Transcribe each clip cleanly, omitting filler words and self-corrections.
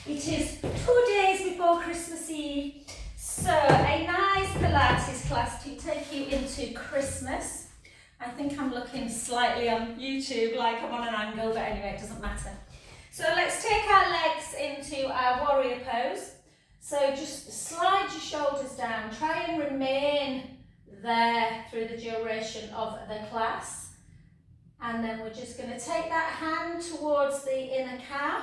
It is 2 days before Christmas Eve, so a nice Pilates class to take you into Christmas. I think I'm looking slightly on YouTube like I'm on an angle, but anyway, it doesn't matter. So let's take our legs into our warrior pose. So just slide your shoulders down, try and remain there through the duration of the class. And then we're just going to take that hand towards the inner calf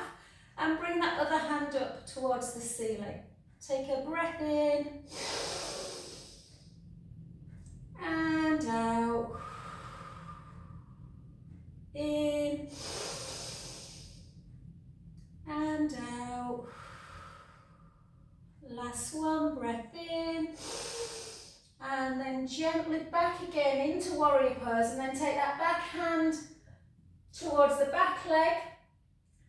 and bring that other hand up towards the ceiling. Take a breath in and out. In and out. Last one, breath in. And then gently back again into warrior pose, and then take that back hand towards the back leg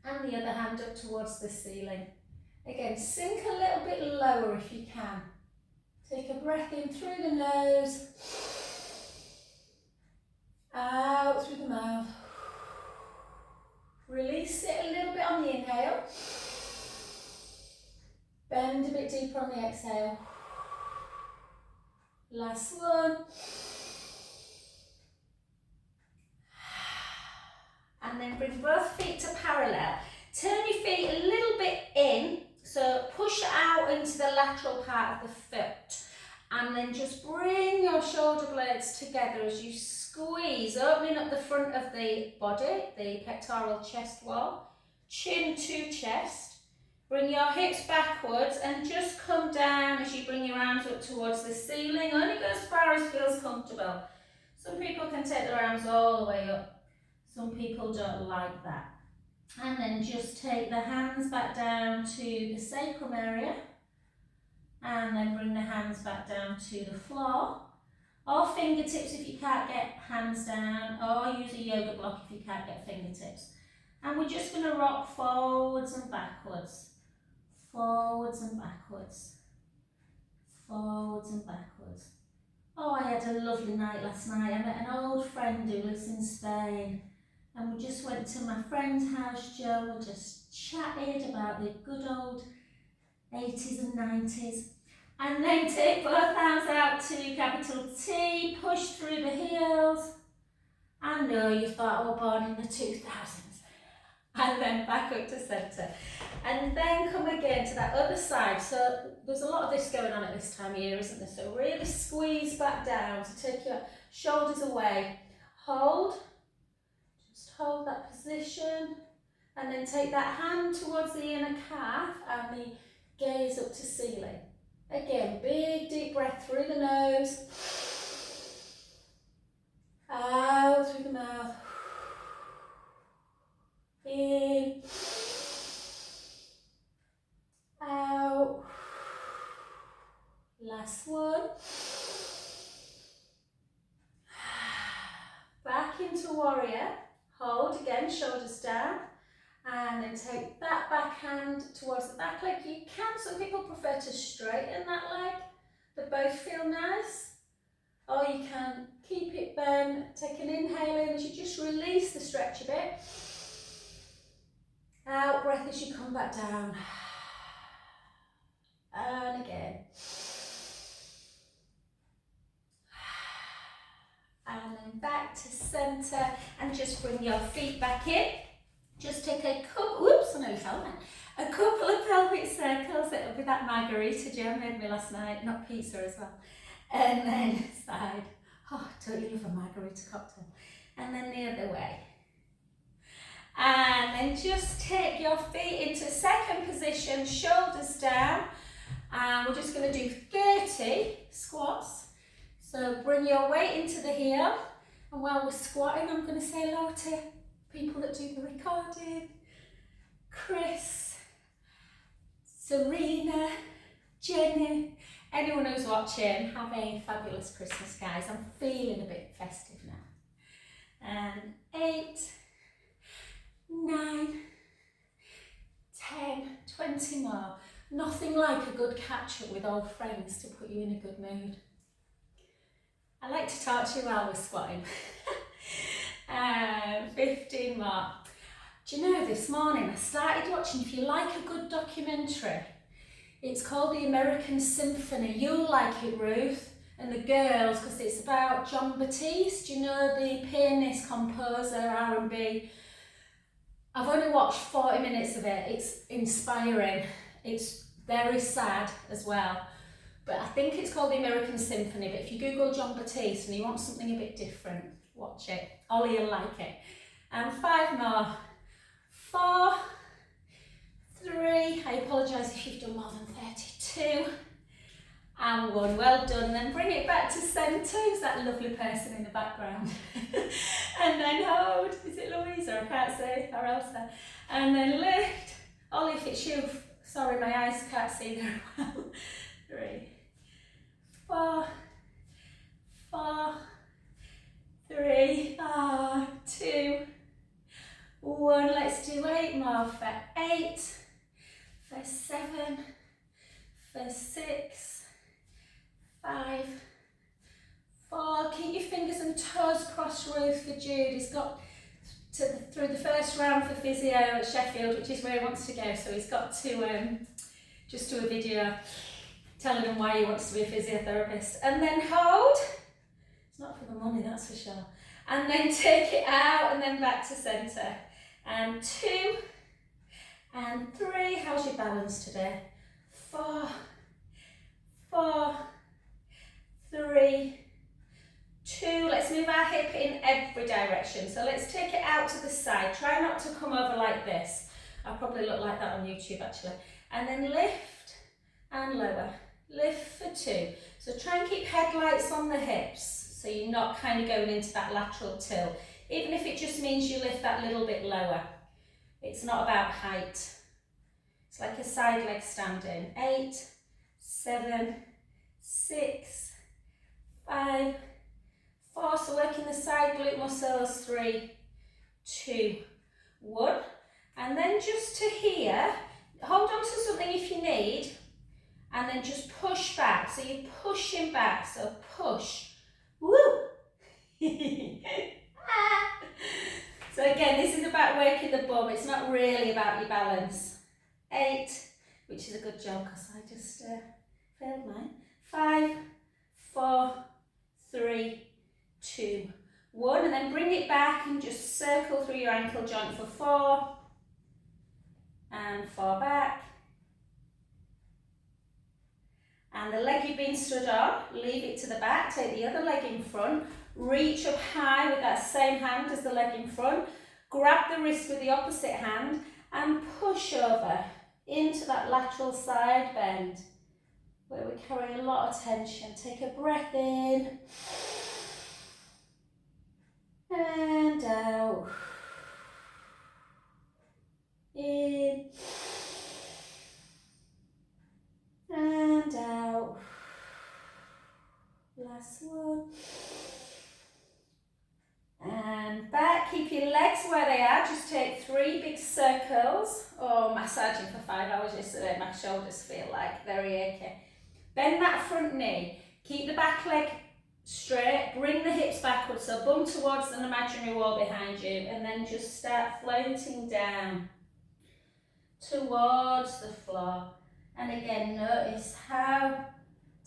and the other hand up towards the ceiling. Again, sink a little bit lower if you can. Take a breath in through the nose, out through the mouth. Release it a little bit on the inhale. Bend a bit deeper on the exhale. Last one. And then bring both feet to parallel. Turn your feet a little bit in, so push out into the lateral part of the foot. And then just bring your shoulder blades together as you squeeze, opening up the front of the body, the pectoral chest wall, chin to chest. Bring your hips backwards and just come down as you bring your arms up towards the ceiling. Only go as far as feels comfortable. Some people can take their arms all the way up. Some people don't like that. And then just take the hands back down to the sacrum area. And then bring the hands back down to the floor. Or fingertips if you can't get hands down. Or use a yoga block if you can't get fingertips. And we're just going to rock forwards and backwards. Forwards and backwards. Forwards and backwards. Oh, I had a lovely night last night. I met an old friend who lives in Spain. And we just went to my friend's house, Joe. We just chatted about the good old 80s and 90s. And then take both arms out to capital T, push through the heels. I know you thought I was born in the 2000s. And then back up to centre. And then come again to that other side. So there's a lot of this going on at this time of year, isn't there? So really squeeze back down to take your shoulders away. Hold. Just hold that position. And then take that hand towards the inner calf and the gaze up to ceiling. Again, big deep breath through the nose. Out through the mouth. In. Out. Last one. Back into warrior. Hold again, shoulders down. And then take that back hand towards the back leg. You can, some people prefer to straighten that leg. They both feel nice. Or you can keep it bent. Take an inhale in as you just release the stretch a bit. Out breath as you come back down. And again. And then back to centre and just bring your feet back in. Just take a couple, whoops, I nearly fell there. A couple of pelvic circles. It'll be that margarita Joe made me last night, not pizza as well. And then side. Oh, don't you love a margarita cocktail? And then the other way. And then just take your feet into second position, shoulders down. And we're just going to do 30 squats. So bring your weight into the heel. And while we're squatting, I'm going to say hello to people that do the recording. Chris, Serena, Jenny, anyone who's watching, have a fabulous Christmas, guys. I'm feeling a bit festive now. And 8, 9, 10, 20 more. Nothing like a good catch up with old friends to put you in a good mood. I like to talk to you while we're squatting. 15 more. Do you know, this morning I started watching, if you like a good documentary, it's called The American Symphony. You'll like it, Ruth, and the girls, because it's about John Batiste, you know, the pianist, composer, R&B. I've only watched 40 minutes of it. It's inspiring. It's very sad as well. But I think it's called The American Symphony. But if you Google John Batiste and you want something a bit different, watch it. Ollie will like it. And 5 more. 4, 3, I apologise if you've done more than 32, and 1, well done. And then bring it back to centre. Who's that lovely person in the background? And then hold, is it Louisa? I can't say, or Elsa. And then lift. Ollie, if it's you, sorry, my eyes can't see very well. 3, 4, 4, 3, 2, 1, let's do 8 more for 8, for 7, for 6, 5, 4, keep your fingers and toes crossed, Ruth, for Jude. He's got through the first round for physio at Sheffield, which is where he wants to go, so he's got to just do a video telling him why he wants to be a physiotherapist. And then hold, it's not for the money, that's for sure. And then take it out and then back to centre. And 2, and 3, how's your balance today? 4, 4, 3, 2, let's move our hip in every direction. So let's take it out to the side. Try not to come over like this. I'll probably look like that on YouTube actually. And then lift and lower. Lift for 2. So try and keep headlights on the hips, so you're not kind of going into that lateral tilt. Even if it just means you lift that little bit lower. It's not about height. It's like a side leg standing. 8, 7, 6, 5, 4. So working the side glute muscles. 3, 2, 1. And then just to here, hold on to something if you need, and then just push back. So you're pushing back. So push. Woo! So again, this is about working the bum. It's not really about your balance. 8, which is a good job because I just failed mine. 5, 4, 3, 2, 1. And then bring it back and just circle through your ankle joint for 4. And 4 back. And the leg you've been stood on, leave it to the back. Take the other leg in front. Reach up high with that same hand as the leg in front. Grab the wrist with the opposite hand and push over into that lateral side bend where we carry a lot of tension. Take a breath in and out. In and out. Last one. And back, keep your legs where they are, just take 3 big circles. Oh, massaging for 5 hours yesterday, my shoulders feel like very achy. Bend that front knee, keep the back leg straight, bring the hips backwards, so bum towards an imaginary wall behind you, and then just start floating down towards the floor. And again, notice how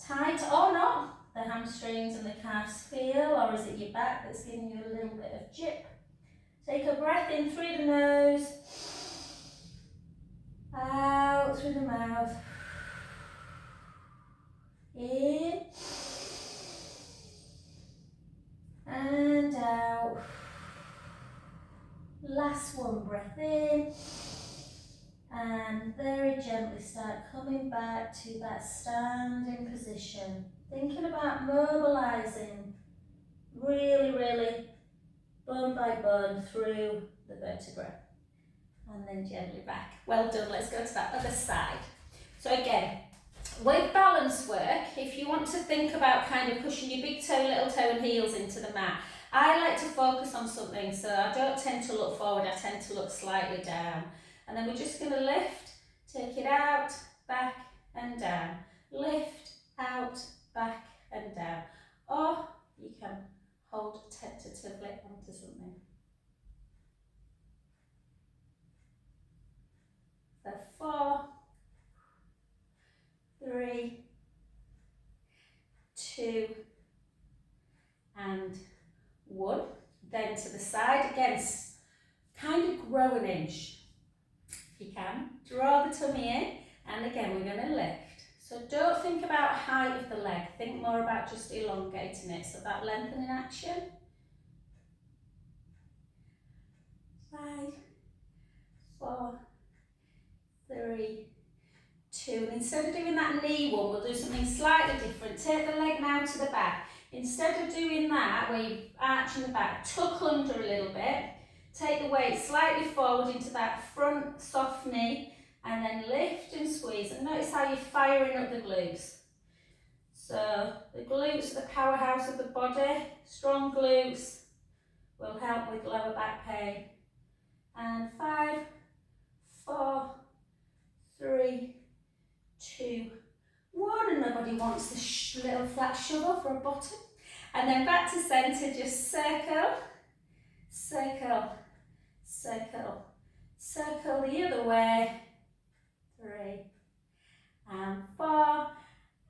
tight or not the hamstrings and the calves feel, or is it your back that's giving you a little bit of jip? Take a breath in through the nose, out through the mouth, in and out. Last one, breath in, and very gently start coming back to that standing position. Thinking about mobilising really bone by bone through the vertebra. And then gently back. Well done, let's go to that other side. So again, with balance work, if you want to think about kind of pushing your big toe, little toe and heels into the mat, I like to focus on something, so I don't tend to look forward, I tend to look slightly down. And then we're just going to lift, take it out, back and down. Lift, out, back and down. Or you can hold tentatively onto something. down, draw the tummy in, and again we're going to lift. So don't think about height of the leg, think more about just elongating it, so that lengthening action. 5, 4, 3, 2, and instead of doing that knee one, we'll do something slightly different. Take the leg now to the back. Instead of doing that, where you're arching the back, tuck under a little bit, take the weight slightly forward into that front soft knee, and then lift and squeeze. And notice how you're firing up the glutes. So the glutes are the powerhouse of the body. Strong glutes will help with lower back pain. And 5, 4, 3, 2, 1. And nobody wants the little flat shovel for a bottom. And then back to centre, just circle, circle, circle, circle the other way. 3 and 4.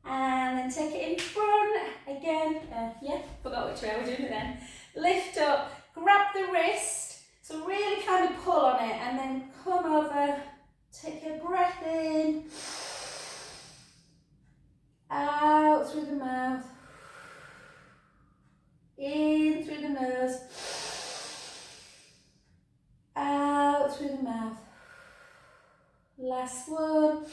And then take it in front again. Yeah, forgot which way we're doing it then. Lift up, grab the wrist. So really kind of pull on it and then come over. Take a breath in. Out through the mouth. In through the nose. Out through the mouth. Last one.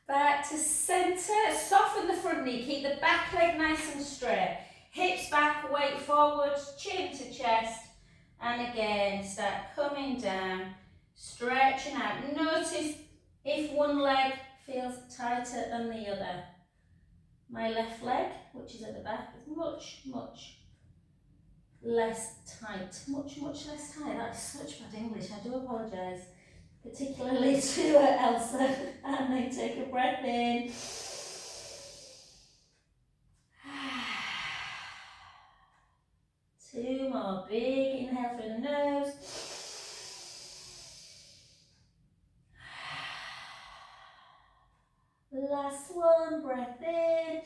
Back to centre, soften the front knee, keep the back leg nice and straight. Hips back, weight forward, chin to chest. And again, start coming down, stretching out. Notice if one leg feels tighter than the other. My left leg, which is at the back, is much, much less tight. Much, much less tight. That is such bad English, I do apologise. Particularly to Elsa. And then take a breath in. Two more. Big inhale through the nose. Last one. Breath in.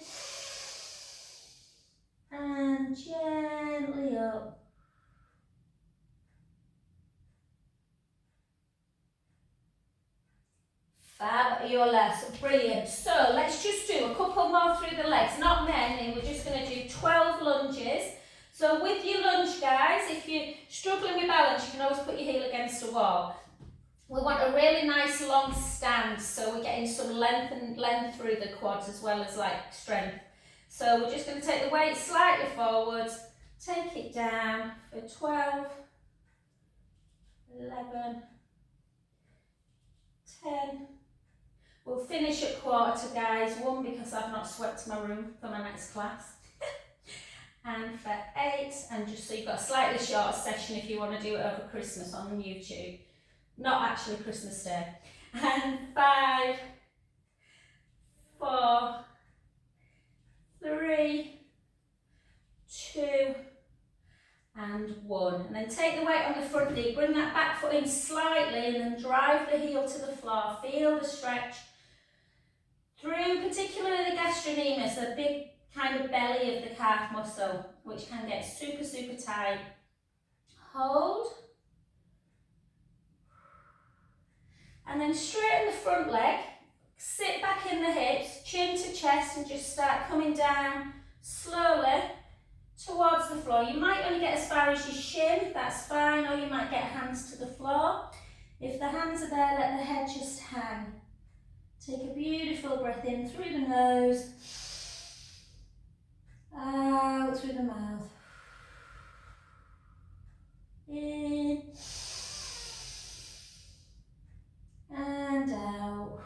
And gently up. Fabulous, brilliant. So let's just do a couple more through the legs, not many. We're just going to do 12 lunges. So with your lunge, guys, if you're struggling with balance, you can always put your heel against a wall. We want a really nice long stance, so we're getting some length through the quads as well as like strength. So we're just going to take the weight slightly forwards, take it down for 12, 11, 10. We'll finish at quarter, guys. 1, because I've not swept my room for my next class. And for 8, and just so you've got a slightly shorter session if you want to do it over Christmas on YouTube. Not actually Christmas Day. And 5, 4, 3, 2, and 1. And then take the weight on the front knee, bring that back foot in slightly, and then drive the heel to the floor. Feel the stretch through particularly the gastrocnemius, the big kind of belly of the calf muscle, which can get super, super tight. Hold. And then straighten the front leg, sit back in the hips, chin to chest, and just start coming down slowly towards the floor. You might only get as far as your shin, that's fine, or you might get hands to the floor. If the hands are there, let the head just hang. Take a beautiful breath in through the nose, out through the mouth. In and out.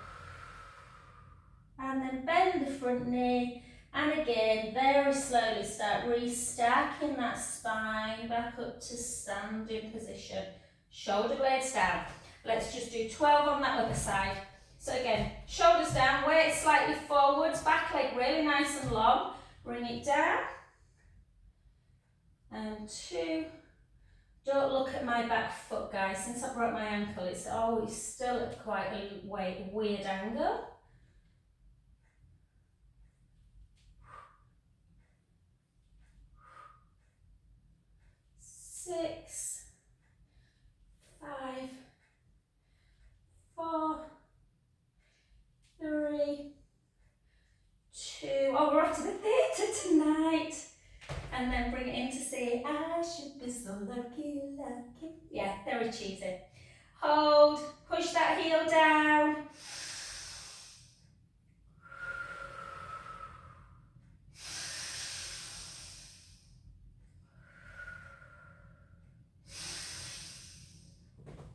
And then bend the front knee, and again, very slowly start restacking that spine back up to standing position. Shoulder blades down. Let's just do 12 on that other side. So again, shoulders down, weight slightly forwards, back leg really nice and long. Bring it down. And 2. Don't look at my back foot, guys. Since I broke my ankle, it's always still at quite a weird angle. 6, 5, 5, 4, 3, 2. Oh, we're off to the theatre tonight. And then bring it in to say, I should be so lucky, lucky. Yeah, very cheesy. Hold, push that heel down.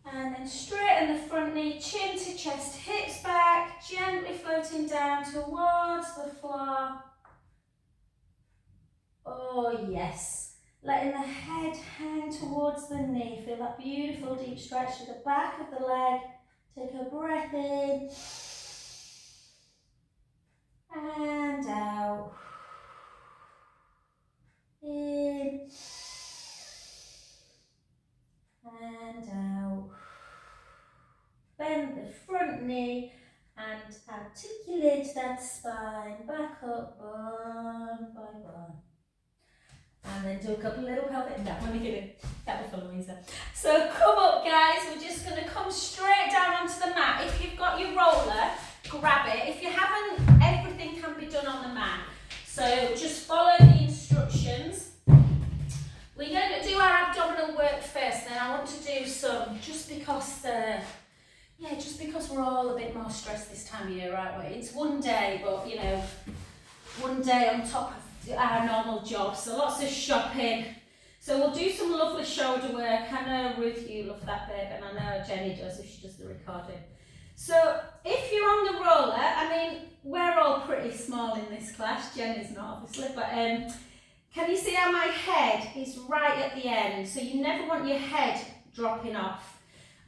And then straighten the front knee, chin to chest, hips back, gently floating down towards the floor. Oh yes. Letting the head hang towards the knee. Feel that beautiful deep stretch to the back of the leg. Take a breath in. And out. In. And out. Bend the front knee and articulate that spine back up, bone by bone. And then do a couple little pelvic, no, I'm only kidding, that was for Louisa. So come up guys, we're just going to come straight down onto the mat. If you've got your roller, grab it. If you haven't, everything can be done on the mat. So just follow the instructions. We're going to do our abdominal work first, then I want to do some, just because we're all a bit more stressed this time of year, aren't we? It's one day, but you know, one day on top of our normal job, so lots of shopping. So we'll do some lovely shoulder work. I know Ruth, you love that bit, and I know Jenny does if she does the recording. So if you're on the roller, I mean, we're all pretty small in this class, Jenny's not obviously, but can you see how my head is right at the end? So you never want your head dropping off.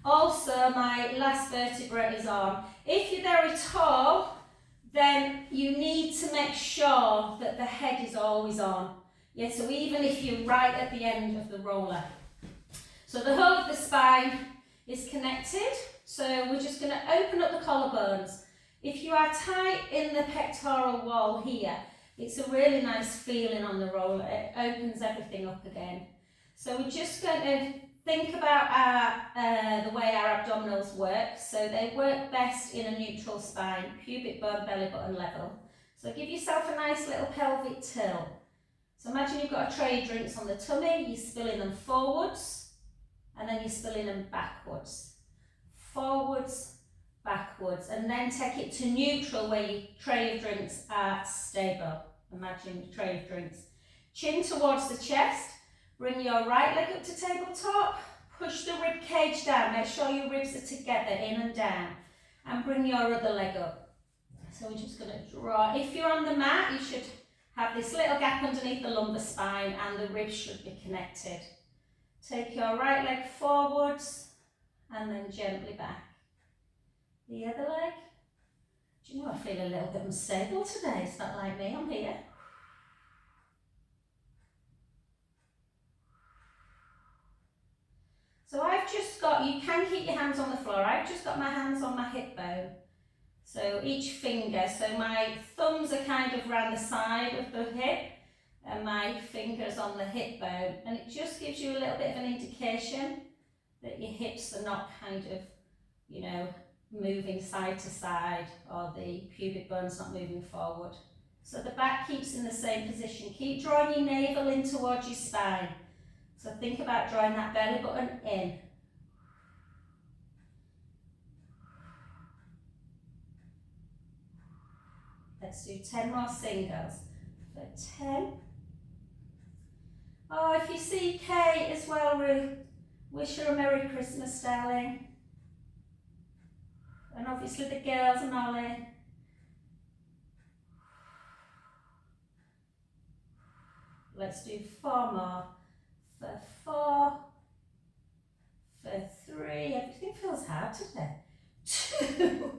Also, my last vertebrae is on. If you're very tall, then you need to make sure that the head is always on. Yeah, so even if you're right at the end of the roller. So the whole of the spine is connected. So we're just going to open up the collarbones. If you are tight in the pectoral wall here, it's a really nice feeling on the roller. It opens everything up again. So we're just going to think about the way our abdominals work. So they work best in a neutral spine, pubic bone, belly button level. So give yourself a nice little pelvic tilt. So imagine you've got a tray of drinks on the tummy, you're spilling them forwards, and then you're spilling them backwards. Forwards, backwards, and then take it to neutral where your tray of drinks are stable. Imagine your tray of drinks. Chin towards the chest. Bring your right leg up to tabletop, push the rib cage down, make sure your ribs are together, in and down, and bring your other leg up. So we're just going to draw. If you're on the mat, you should have this little gap underneath the lumbar spine and the ribs should be connected. Take your right leg forwards and then gently back. The other leg. Do you know, I feel a little bit unstable today, it's not like me, I'm here. So I've just got, you can keep your hands on the floor, I've just got my hands on my hip bone. So each finger, so my thumbs are kind of around the side of the hip and my fingers on the hip bone. And it just gives you a little bit of an indication that your hips are not kind of, you know, moving side to side or the pubic bone's not moving forward. So the back keeps in the same position. Keep drawing your navel in towards your spine. So think about drawing that belly button in. Let's do 10 more singles. For 10. Oh, if you see Kate as well, Ruth, wish her a Merry Christmas, darling. And obviously the girls and Ollie. Let's do 4 more. For 4. For 3. Everything feels hard today. 2.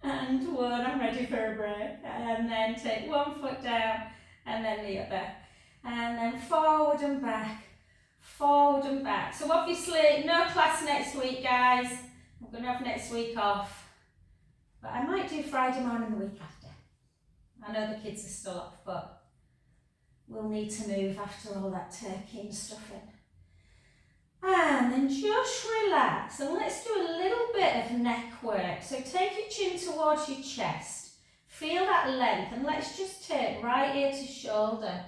And 1. I'm ready for a break. And then take 1 foot down and then the other. And then forward and back. Forward and back. So obviously no class next week, guys. I'm going to have next week off. But I might do Friday morning the week after. I know the kids are still off, but we'll need to move after all that turkey and stuffing. And then just relax, and let's do a little bit of neck work. So take your chin towards your chest. Feel that length, and let's just take right ear to shoulder.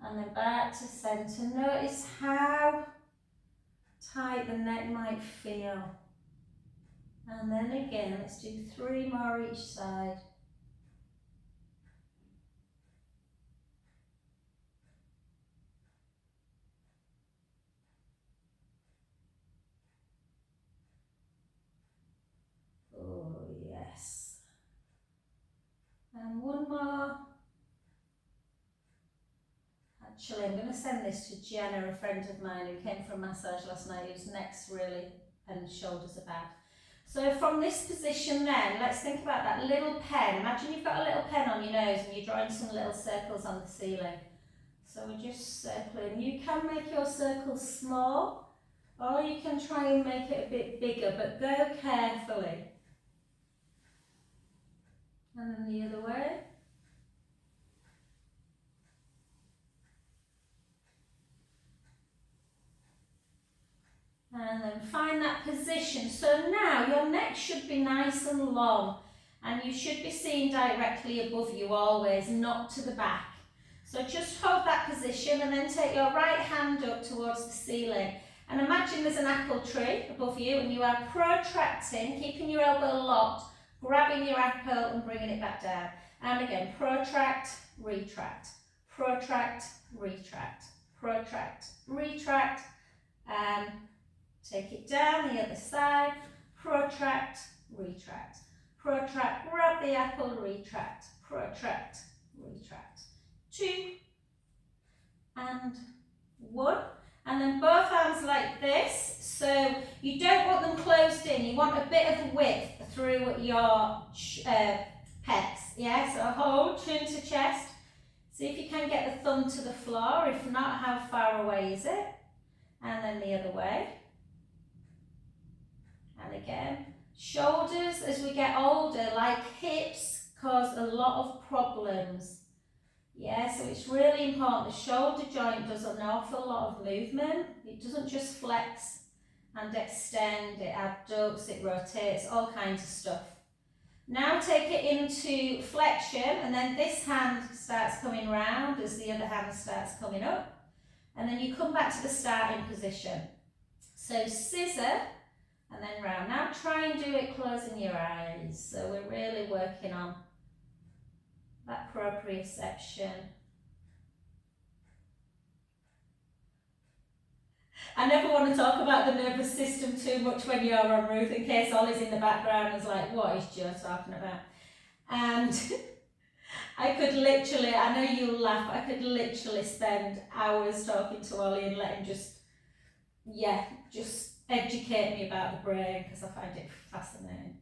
And then back to centre. Notice how tight the neck might feel. And then again, let's do 3 more each side. Oh, yes. And one more. Actually, I'm going to send this to Jenna, a friend of mine who came for a massage last night, whose neck's really and shoulders are bad. So from this position then, let's think about that little pen. Imagine you've got a little pen on your nose and you're drawing some little circles on the ceiling. So we're just circling. You can make your circles small, or you can try and make it a bit bigger, but go carefully. And then the other way. And then find that position. So now your neck should be nice and long, and you should be seen directly above you always, not to the back. So just hold that position and then take your right hand up towards the ceiling. And imagine there's an apple tree above you and you are protracting, keeping your elbow locked, grabbing your apple and bringing it back down. And again, protract, retract, protract, retract, protract, retract, and take it down the other side, protract, retract, protract, grab the apple, retract, protract, retract. 2 and 1. And then both arms like this. So you don't want them closed in, you want a bit of width through your pecs. Yeah, so hold, chin to chest. See if you can get the thumb to the floor. If not, how far away is it? And then the other way. And again, shoulders as we get older, like hips, cause a lot of problems. Yeah, so it's really important. The shoulder joint does an awful lot of movement. It doesn't just flex and extend, it abducts, it rotates, all kinds of stuff. Now take it into flexion, and then this hand starts coming round as the other hand starts coming up. And then you come back to the starting position. So scissor, and then round. Now try and do it closing your eyes. So we're really working on that proprioception. I never want to talk about the nervous system too much when you're on Ruth, in case Ollie's in the background and is like, what is Jo talking about? And I could literally, I know you'll laugh, I could literally spend hours talking to Ollie and let him just educate me about the brain, because I find it fascinating.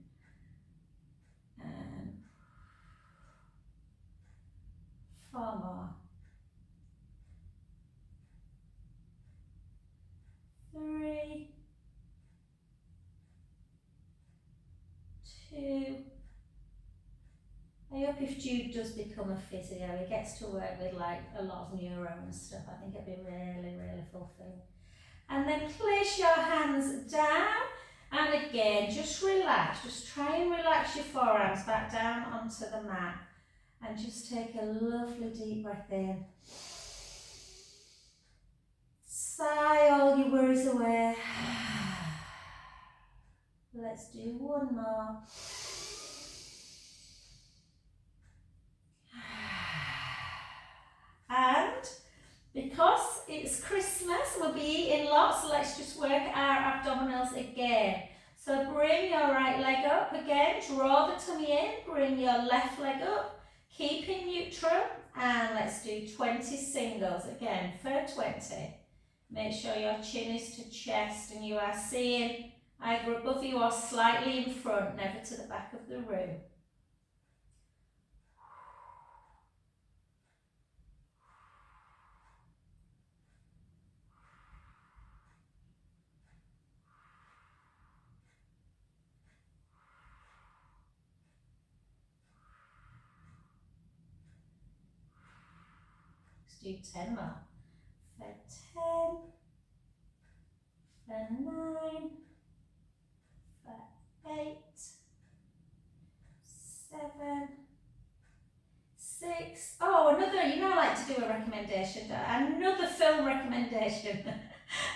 4 more. 3, 2. I hope if Jude does become a physio, he gets to work with like a lot of neuro and stuff. I think it'd be really, really fulfilling. And then place your hands down, and again, just relax. Just try and relax your forearms back down onto the mat. And just take a lovely deep breath in. Sigh all your worries away. Let's do one more. And because it's Christmas, we'll be eating lots, so let's just work our abdominals again. So bring your right leg up again, draw the tummy in, bring your left leg up, keep in neutral, and let's do 20 singles again for 20. Make sure your chin is to chest and you are seeing either above you or slightly in front, never to the back of the room. Let's do 10 more. For 10. and 9, 8, 7, 6. Oh, another, you know I like to do a recommendation, another film recommendation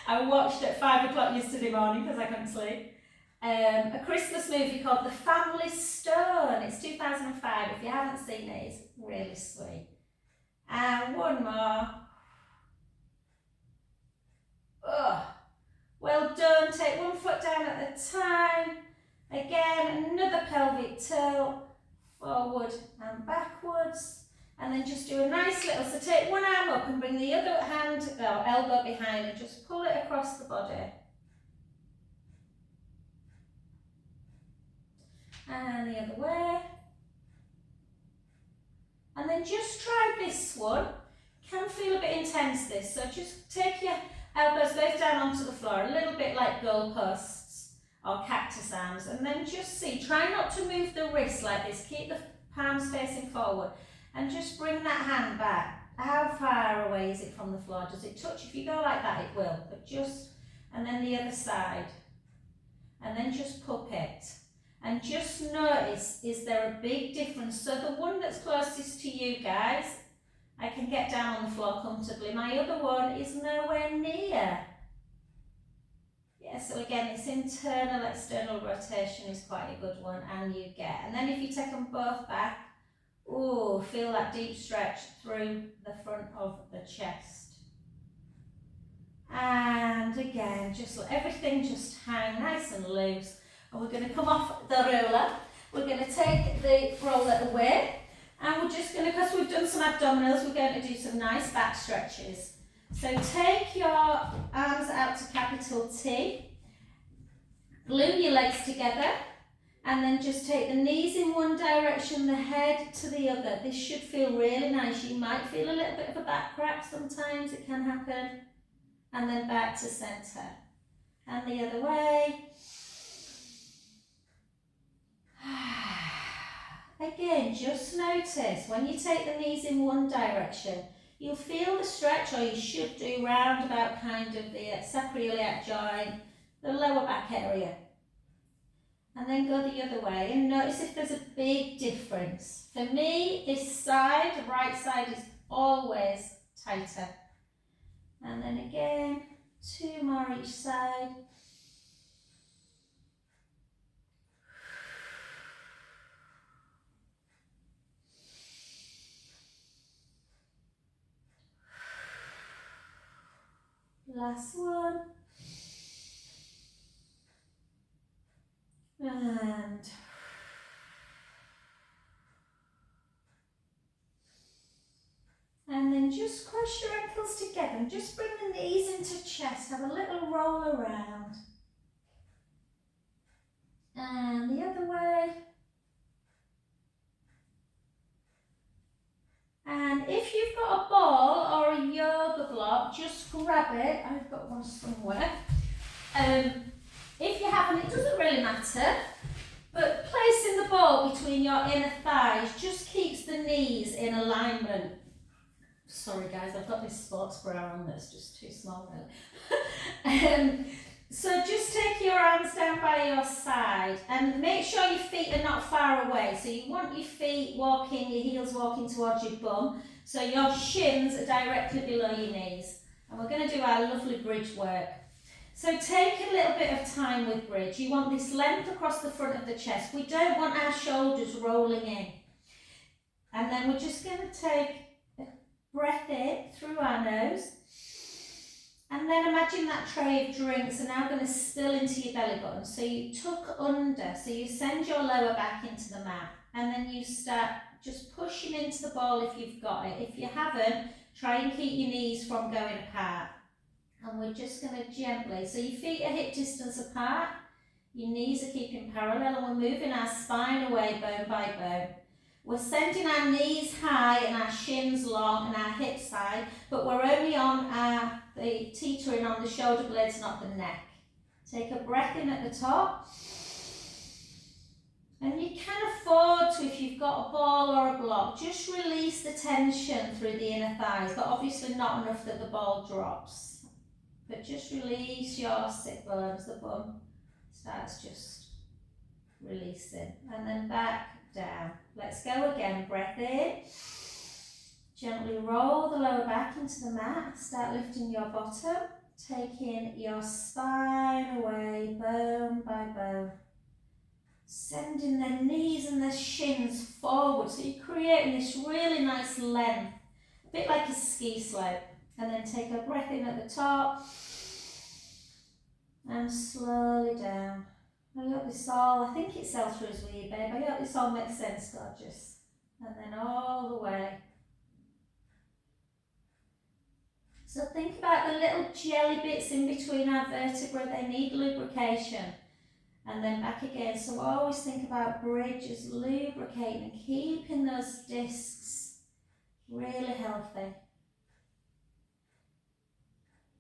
I watched at 5 o'clock yesterday morning because I couldn't sleep. A Christmas movie called The Family Stone. It's 2005. If you haven't seen it, it's really sweet. And one more. Oh, well done. Take one foot down at a time. Again, another pelvic tilt, forward and backwards. And then just do a nice little, so take one arm up and bring the other hand, or elbow behind and just pull it across the body. And the other way. And then just try this one. Can feel a bit intense this, so just take your elbows both down onto the floor, a little bit like goalposts or cactus arms, and then just see, try not to move the wrist like this, keep the palms facing forward, and just bring that hand back. How far away is it from the floor? Does it touch? If you go like that, it will, but just, and then the other side, and then just pup it. And just notice, is there a big difference? So the one that's closest to you guys, I can get down on the floor comfortably. My other one is nowhere near. Yeah, so again, this internal external rotation is quite a good one, and you get. And then if you take them both back, ooh, feel that deep stretch through the front of the chest. And again, just let everything just hang nice and loose. And we're going to come off the roller. We're going to take the roller away. And we're just going to, because we've done some abdominals, we're going to do some nice back stretches. So take your arms out to capital T, glue your legs together, and then just take the knees in one direction, the head to the other. This should feel really nice. You might feel a little bit of a back crack sometimes, it can happen. And then back to centre. And the other way. Again, just notice when you take the knees in one direction, you'll feel the stretch, or you should do, round about kind of the sacroiliac joint, the lower back area. And then go the other way and notice if there's a big difference. For me, this side, the right side, is always tighter. And then again, 2 more each side. Last one. And then just cross your ankles together and just bring the knees into chest. Have a little roll around. And the other way. And if you've got a ball or a yoga block, just grab it. I've got one somewhere. If you haven't, it doesn't really matter. But placing the ball between your inner thighs just keeps the knees in alignment. Sorry guys, I've got this sports bra on that's just too small really. So just take your arms down by your side and make sure your feet are not far away. So you want your feet walking, your heels walking towards your bum. So your shins are directly below your knees. And we're going to do our lovely bridge work. So take a little bit of time with bridge. You want this length across the front of the chest. We don't want our shoulders rolling in. And then we're just going to take a breath in through our nose. And then imagine that tray of drinks are now going to spill into your belly button. So you tuck under, so you send your lower back into the mat. And then you start just pushing into the ball if you've got it. If you haven't, try and keep your knees from going apart. And we're just going to gently, so your feet are hip distance apart, your knees are keeping parallel, and we're moving our spine away bone by bone. We're sending our knees high and our shins long and our hips high, but we're only on the teetering on the shoulder blades, not the neck. Take a breath in at the top. And you can afford to, if you've got a ball or a block, just release the tension through the inner thighs, but obviously not enough that the ball drops. but just release your sit bones. The bum starts just releasing, and then back down. Let's go again. Breath in. Gently roll the lower back into the mat. Start lifting your bottom, taking your spine away, bone by bone. Sending the knees and the shins forward, so you're creating this really nice length, a bit like a ski slope. And then take a breath in at the top and slowly down. I hope this all, I think it sells through as we, babe. I hope this all makes sense, gorgeous. And then all the way. So think about the little jelly bits in between our vertebrae, they need lubrication. And then back again. So always think about bridges, lubricating, keeping those discs really healthy.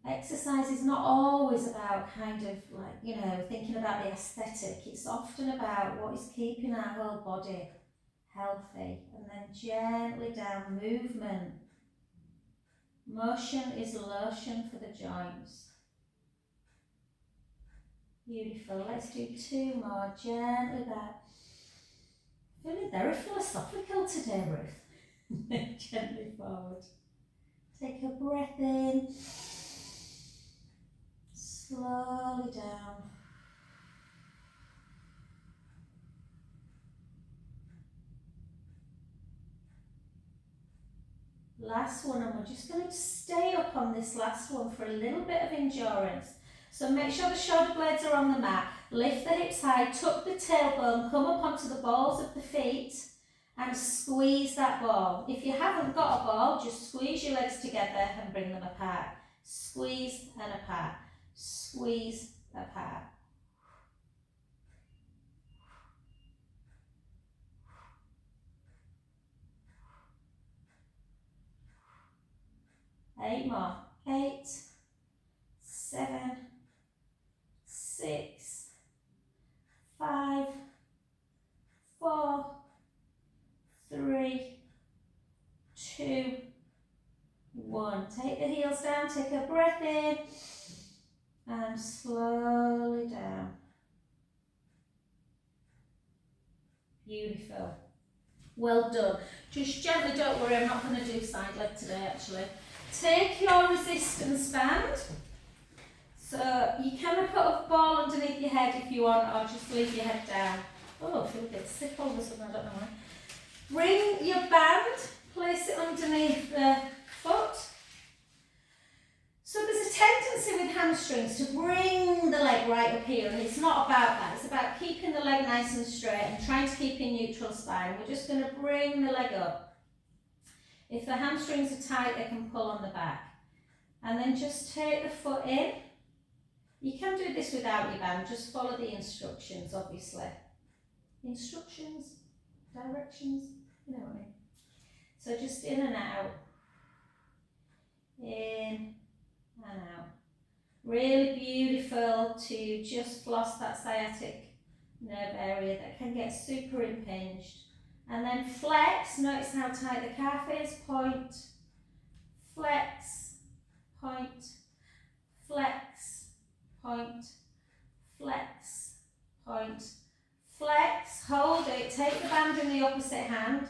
Exercise is not always about kind of like, you know, thinking about the aesthetic. It's often about what is keeping our whole body healthy. And then gently down, movement. Motion is lotion for the joints. Beautiful. Let's do 2 more. Gently back. Feeling very philosophical today, Ruth. Gently forward. Take a breath in. Slowly down. Last one, and we're just going to stay up on this last one for a little bit of endurance. So make sure the shoulder blades are on the mat. Lift the hips high, tuck the tailbone, come up onto the balls of the feet and squeeze that ball. If you haven't got a ball, just squeeze your legs together and bring them apart. Squeeze and apart. Squeeze apart. Eight more. 8, 7, 6, 5, 4, 3, 2, 1. Take the heels down, take a breath in and slowly down. Beautiful. Well done. Just gently, don't worry, I'm not going to do side leg today actually. Take your resistance band. So you can put a ball underneath your head if you want, or just leave your head down. Oh, I feel a bit sick all of a sudden, I don't know why. Bring your band, place it underneath the foot. So there's a tendency with hamstrings to bring the leg right up here, and it's not about that. It's about keeping the leg nice and straight and trying to keep in neutral spine. We're just going to bring the leg up. If the hamstrings are tight, they can pull on the back. And then just take the foot in. You can do this without your band, just follow the instructions, obviously. Instructions, directions, you know what I mean. So just in and out. In and out. Really beautiful to just floss that sciatic nerve area that can get super impinged. And then flex, notice how tight the calf is, point, flex, point, flex, point, flex, point, flex, hold it, take the band in the opposite hand,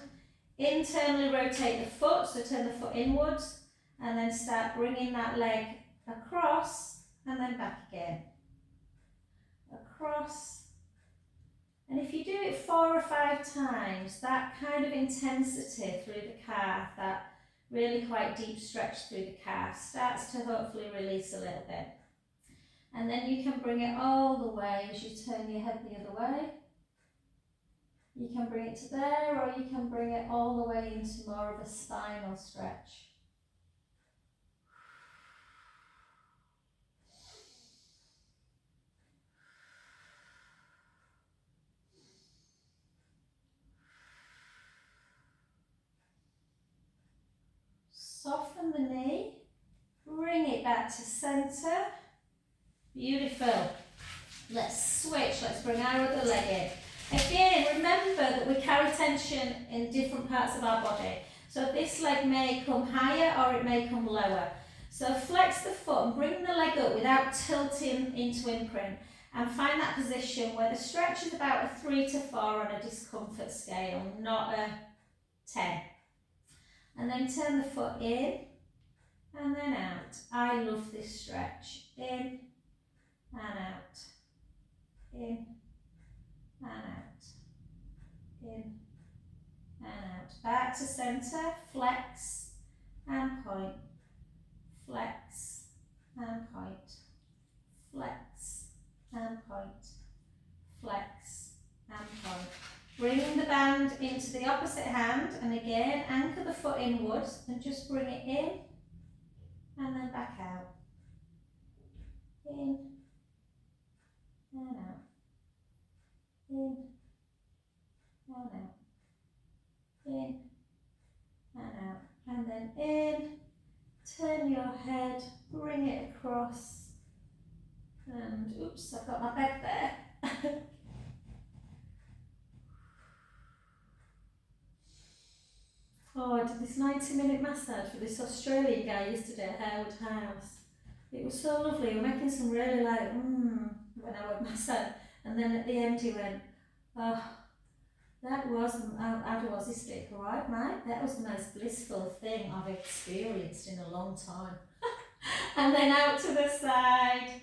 internally rotate the foot, so turn the foot inwards, and then start bringing that leg across and then back again. Across. And if you do it 4 or 5 times, that kind of intensity through the calf, that really quite deep stretch through the calf starts to hopefully release a little bit. And then you can bring it all the way as you turn your head the other way. You can bring it to there, or you can bring it all the way into more of a spinal stretch. Soften the knee, bring it back to centre. Beautiful. Let's switch, let's bring our other leg in. Again, remember that we carry tension in different parts of our body. So this leg may come higher or it may come lower. So flex the foot and bring the leg up without tilting into imprint, and find that position where the stretch is about a 3 to 4 on a discomfort scale, not a 10. And then turn the foot in and then out. I love this stretch. In and out. In and out. In and out. Back to centre, flex and point. Flex and point. Flex and point. Flex and point. Bring the band into the opposite hand, and again anchor the foot inwards and just bring it in and then back out. In and out. In and out. In and out. And then in, turn your head, bring it across, and oops, I've got my bed there. Oh, I did this 90-minute massage for this Australian guy yesterday at Howard House. It was so lovely. We were making some really like, when I went massage. And then at the end he went, oh, that was, how was this stick, alright mate? That was the most blissful thing I've experienced in a long time. And then out to the side.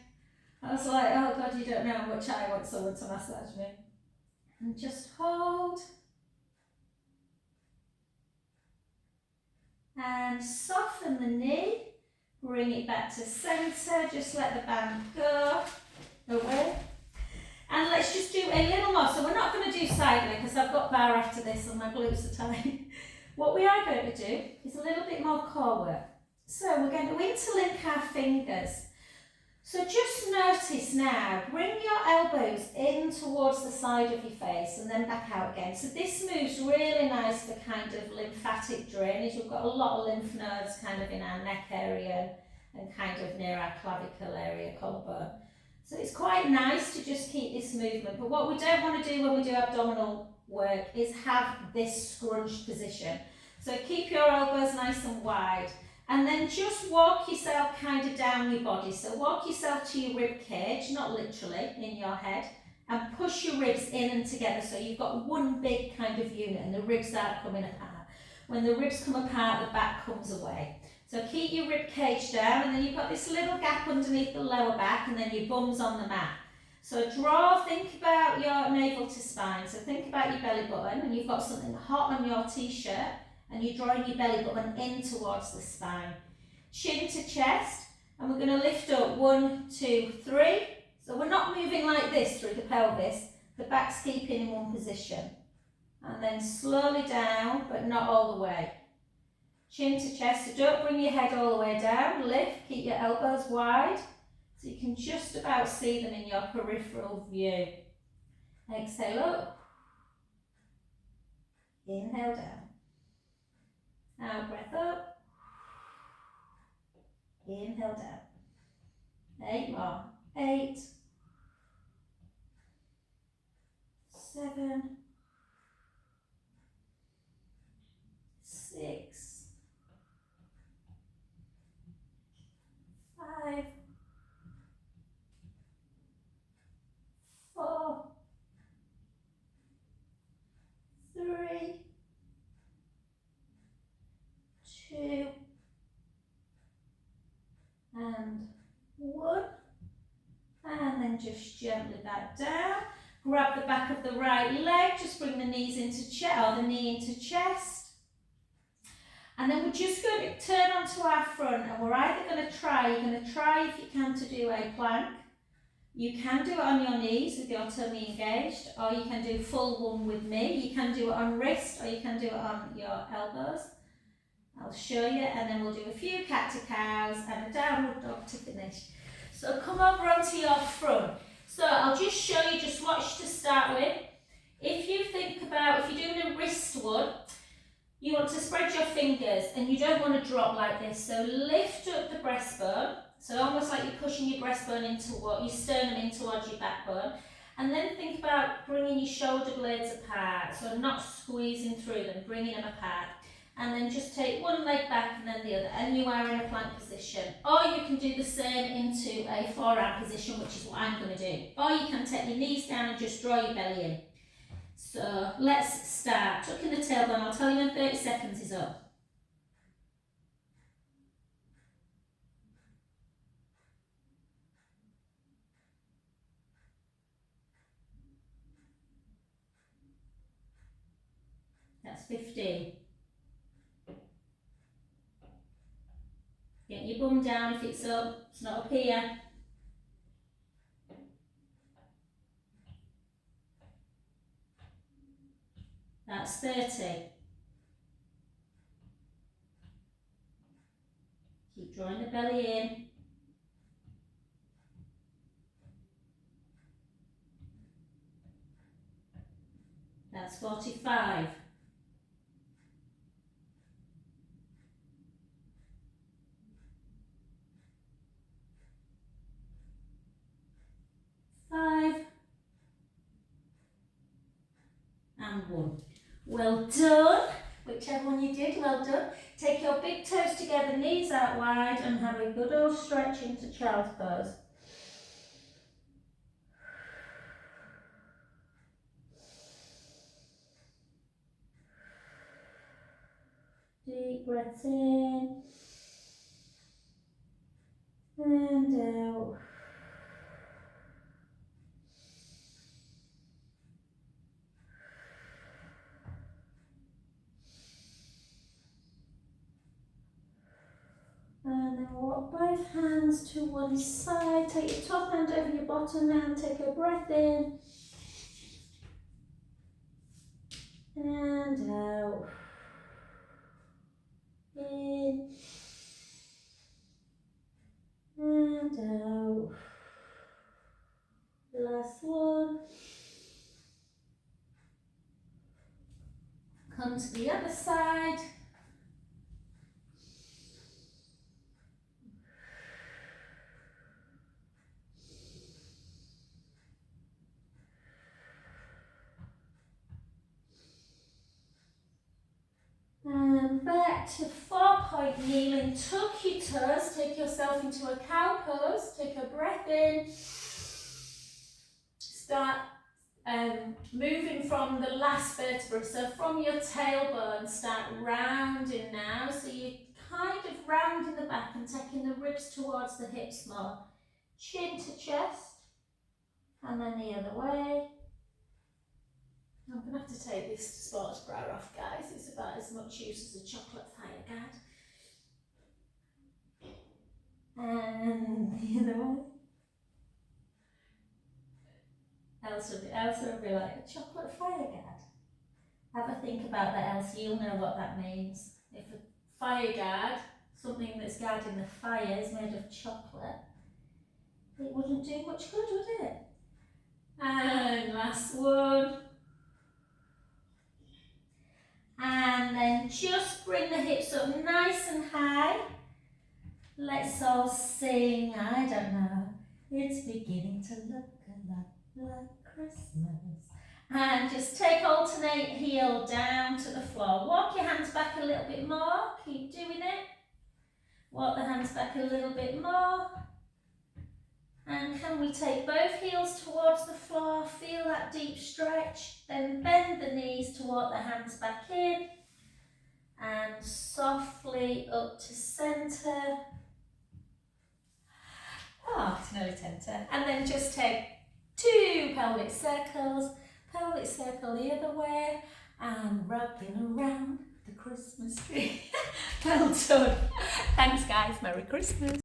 I was like, oh God, you don't know how much I want someone to massage me. And just hold. And soften the knee, bring it back to centre, just let the band go away. And let's just do a little more. So we're not going to do side leg because I've got bar after this and my glutes are tight. What we are going to do is a little bit more core work. So we're going to interlink our fingers. So just notice now, bring your elbows in towards the side of your face and then back out again. So this move's really nice for kind of lymphatic drainage. We've got a lot of lymph nodes kind of in our neck area and kind of near our clavicle area, collarbone. So it's quite nice to just keep this movement. But what we don't want to do when we do abdominal work is have this scrunched position. So keep your elbows nice and wide. And then just walk yourself kind of down your body. So walk yourself to your rib cage, not literally in your head, and push your ribs in and together so you've got one big kind of unit and the ribs aren't coming apart. When the ribs come apart, the back comes away. So keep your rib cage down, and then you've got this little gap underneath the lower back, and then your bum's on the mat. So think about your navel to spine. So think about your belly button, and you've got something hot on your t-shirt, and you're drawing your belly button in towards the spine. Chin to chest, and we're going to lift up 1, 2, 3. So we're not moving like this through the pelvis, the back's keeping in one position. And then slowly down, but not all the way. Chin to chest, so don't bring your head all the way down, lift, keep your elbows wide, so you can just about see them in your peripheral view. Exhale up, inhale down. Out breath up, inhale down. 8 more. 8, 7, 6, 5, 4, 3, 2, and 1. And then just gently back down. Grab the back of the right leg, just bring the knees into chest, or the knee into chest. And then we're just going to turn onto our front, and we're either going to try, you're going to try if you can to do a plank. You can do it on your knees with your tummy engaged, or you can do full one with me. You can do it on wrist, or you can do it on your elbows. I'll show you, and then we'll do a few cat to cows and a downward dog to finish. So come over onto your front. So I'll just show you, just watch to start with. If you think about, if you're doing a wrist one, you want to spread your fingers and you don't want to drop like this. So lift up the breastbone. So almost like you're pushing your breastbone into your sternum in towards your backbone. And then think about bringing your shoulder blades apart. So not squeezing through them, bringing them apart. And then just take one leg back and then the other, and you are in a plank position. Or you can do the same into a forearm position, which is what I'm going to do. Or you can take your knees down and just draw your belly in. So let's start. Tuck in the tailbone. I'll tell you when 30 seconds is up. That's 15. Get your bum down if it's up. It's not up here. That's 30. Keep drawing the belly in. That's 45. And 1. Well done. Whichever one you did, well done. Take your big toes together, knees out wide, and have a good old stretch into child's pose. Deep breaths in and out. And then walk both hands to one side. Take your top hand over your bottom hand. Take a breath in and out. In and out. Last one. Come to the other side. And back to 4-point kneeling. Tuck your toes. Take yourself into a cow pose. Take a breath in. Start moving from the last vertebra. So from your tailbone, start rounding now. So you're kind of rounding the back and taking the ribs towards the hips more. Chin to chest. And then the other way. I'm going to have to take this sports bra off, guys. It's about as much use as a chocolate fire guard. And the other way. Elsa would be like, a chocolate fire guard? Have a think about that, Elsa. You'll know what that means. If a fire guard, something that's guarding the fire, is made of chocolate, it wouldn't do much good, would it? And last one. And then just bring the hips up nice and high. Let's all sing, I don't know. It's beginning to look a lot like Christmas. And just take alternate heel down to the floor. Walk your hands back a little bit more. Keep doing it. Walk the hands back a little bit more. And can we take both heels towards the floor? Feel that deep stretch. Then bend the knees to walk the hands back in. And softly up to centre. Oh, it's nearly 10. And then just take 2 pelvic circles. Pelvic circle the other way. And rocking around the Christmas tree. Well done. Thanks guys. Merry Christmas.